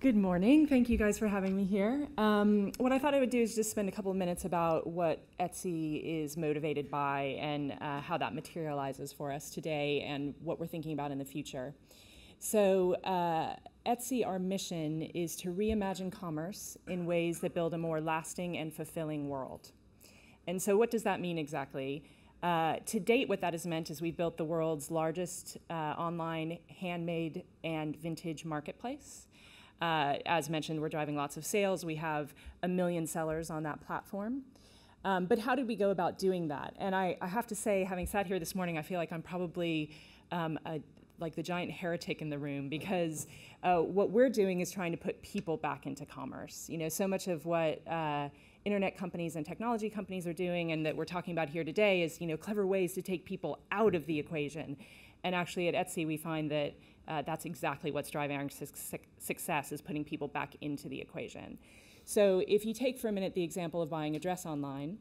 Good morning. Thank you guys for having me here. What I thought I would do is just spend a couple of minutes about what Etsy is motivated by and how that materializes for us today and what we're thinking about in the future. So Etsy, our mission is to reimagine commerce in ways that build a more lasting and fulfilling world. And so what does that mean exactly? To date, what that has meant is we've built the world's largest online handmade and vintage marketplace. As mentioned, we're driving lots of sales. We have 1 million sellers on that platform. But how did we go about doing that? And I have to say, having sat here this morning, I feel like I'm probably like the giant heretic in the room, because what we're doing is trying to put people back into commerce. You know, so much of what internet companies and technology companies are doing and that we're talking about here today is, you know, clever ways to take people out of the equation. And actually at Etsy, we find that that's exactly what's driving our success, is putting people back into the equation. So if you take for a minute the example of buying a dress online,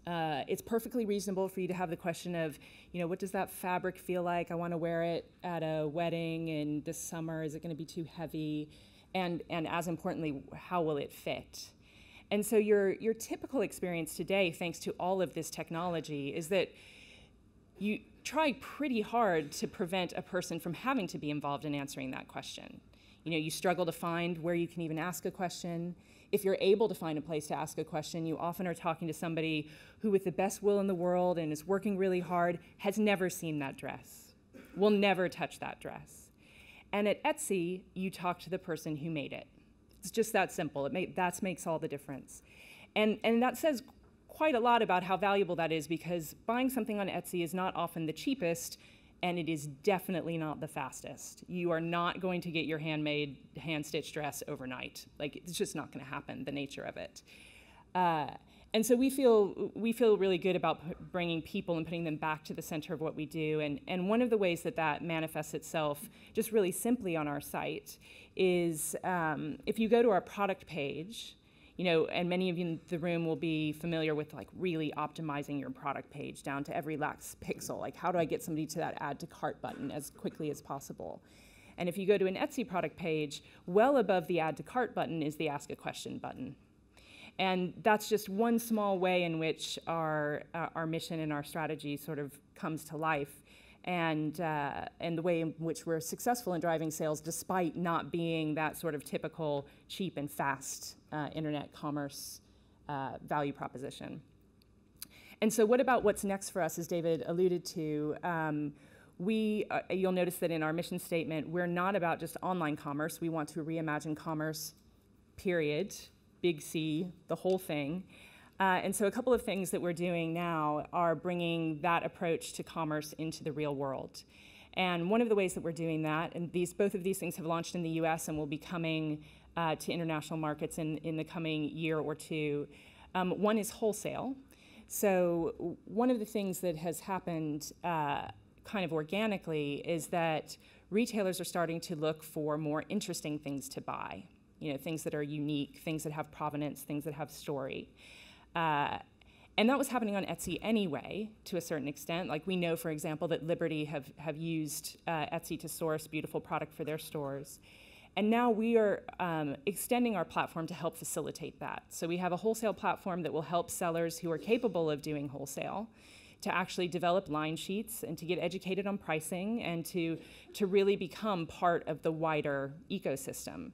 it's perfectly reasonable for you to have the question of, you know, what does that fabric feel like? I want to wear it at a wedding in this summer. Is it going to be too heavy? And as importantly, how will it fit? And so your typical experience today, thanks to all of this technology, is that you try pretty hard to prevent a person from having to be involved in answering that question. You know, you struggle to find where you can even ask a question. If you're able to find a place to ask a question, you often are talking to somebody who, with the best will in the world and is working really hard, has never seen that dress, will never touch that dress. And at Etsy, you talk to the person who made it. It's just that simple. That makes all the difference. And that says quite a lot about how valuable that is, because buying something on Etsy is not often the cheapest, and it is definitely not the fastest. You are not going to get your handmade, hand-stitched dress overnight. Like, it's just not going to happen, the nature of it. And so we feel really good about bringing people and putting them back to the center of what we do. And one of the ways that that manifests itself, just really simply on our site, is if you go to our product page, you know, and many of you in the room will be familiar with like really optimizing your product page down to every last pixel. Like, how do I get somebody to that add to cart button as quickly as possible? And if you go to an Etsy product page, well above the add to cart button is the ask a question button. And that's just one small way in which our mission and our strategy sort of comes to life, and the way in which we're successful in driving sales despite not being that sort of typical cheap and fast internet commerce value proposition. And so what about what's next for us, as David alluded to? You'll notice that in our mission statement, we're not about just online commerce. We want to reimagine commerce, period, big C, the whole thing. And so a couple of things that we're doing now are bringing that approach to commerce into the real world. And one of the ways that we're doing that, and both of these things have launched in the US and will be coming to international markets in the coming year or two. One is wholesale. So one of the things that has happened kind of organically is that retailers are starting to look for more interesting things to buy. You know, things that are unique, things that have provenance, things that have story. And that was happening on Etsy anyway, to a certain extent. Like, we know, for example, that Liberty have used Etsy to source beautiful product for their stores. And now we are extending our platform to help facilitate that. So we have a wholesale platform that will help sellers who are capable of doing wholesale to actually develop line sheets and to get educated on pricing and to really become part of the wider ecosystem.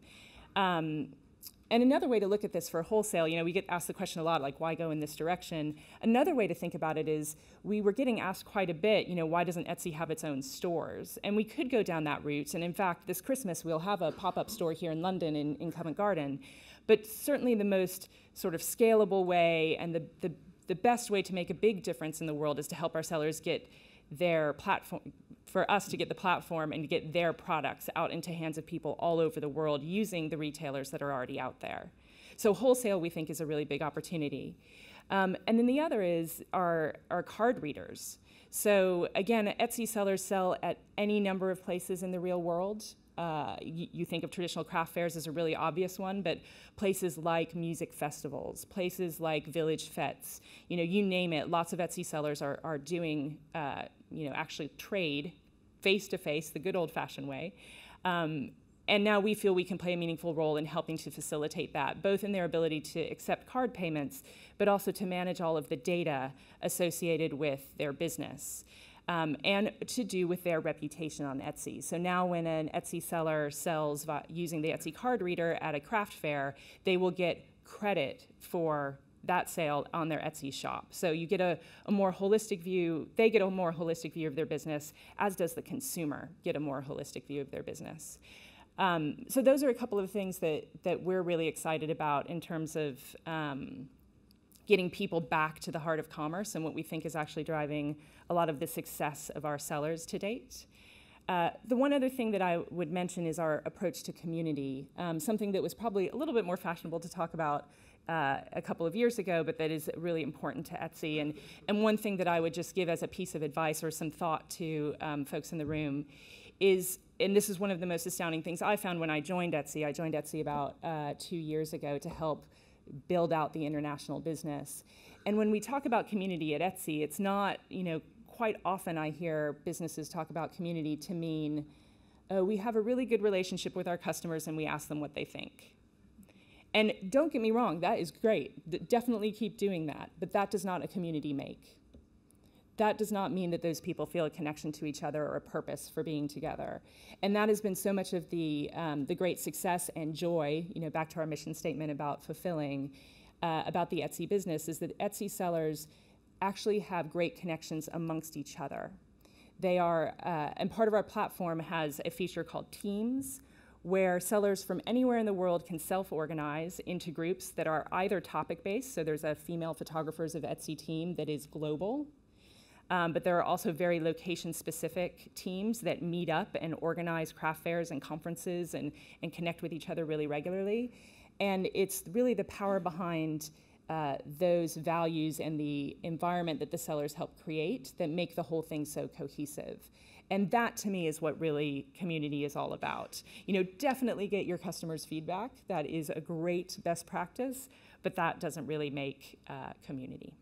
And another way to look at this for wholesale, you know, we get asked the question a lot, like, why go in this direction? Another way to think about it is, we were getting asked quite a bit, you know, why doesn't Etsy have its own stores? And we could go down that route. And in fact, this Christmas, we'll have a pop-up store here in London in Covent Garden. But certainly the most sort of scalable way and the best way to make a big difference in the world is to help our sellers get their platform, for us to get the platform and to get their products out into hands of people all over the world using the retailers that are already out there. So wholesale, we think, is a really big opportunity. And then the other is our card readers. So again, Etsy sellers sell at any number of places in the real world. You think of traditional craft fairs as a really obvious one, but places like music festivals, places like village fetes, you know, you name it, lots of Etsy sellers are doing, you know, actually trade face-to-face, the good old-fashioned way, And now we feel we can play a meaningful role in helping to facilitate that, both in their ability to accept card payments, but also to manage all of the data associated with their business, and to do with their reputation on Etsy. So now when an Etsy seller sells using the Etsy card reader at a craft fair, they will get credit for that sale on their Etsy shop. So you get a more holistic view, they get a more holistic view of their business, as does the consumer get a more holistic view of their business. So those are a couple of things that we're really excited about in terms of getting people back to the heart of commerce and what we think is actually driving a lot of the success of our sellers to date. The one other thing that I would mention is our approach to community, something that was probably a little bit more fashionable to talk about a couple of years ago, but that is really important to Etsy. And one thing that I would just give as a piece of advice or some thought to folks in the room is, and this is one of the most astounding things I found when I joined Etsy. I joined Etsy about 2 years ago to help build out the international business. And when we talk about community at Etsy, it's not, quite often I hear businesses talk about community to mean, oh, we have a really good relationship with our customers and we ask them what they think. And don't get me wrong, that is great. Definitely keep doing that, but that does not a community make. That does not mean that those people feel a connection to each other or a purpose for being together. And that has been so much of the great success and joy, back to our mission statement about fulfilling, about the Etsy business, is that Etsy sellers actually have great connections amongst each other. They are, and part of our platform has a feature called Teams, where sellers from anywhere in the world can self-organize into groups that are either topic-based, so there's a female photographers of Etsy team that is global, but there are also very location-specific teams that meet up and organize craft fairs and conferences and connect with each other really regularly. And it's really the power behind those values and the environment that the sellers help create that make the whole thing so cohesive. And that, to me, is what really community is all about. Definitely get your customers' feedback. That is a great best practice, but that doesn't really make community.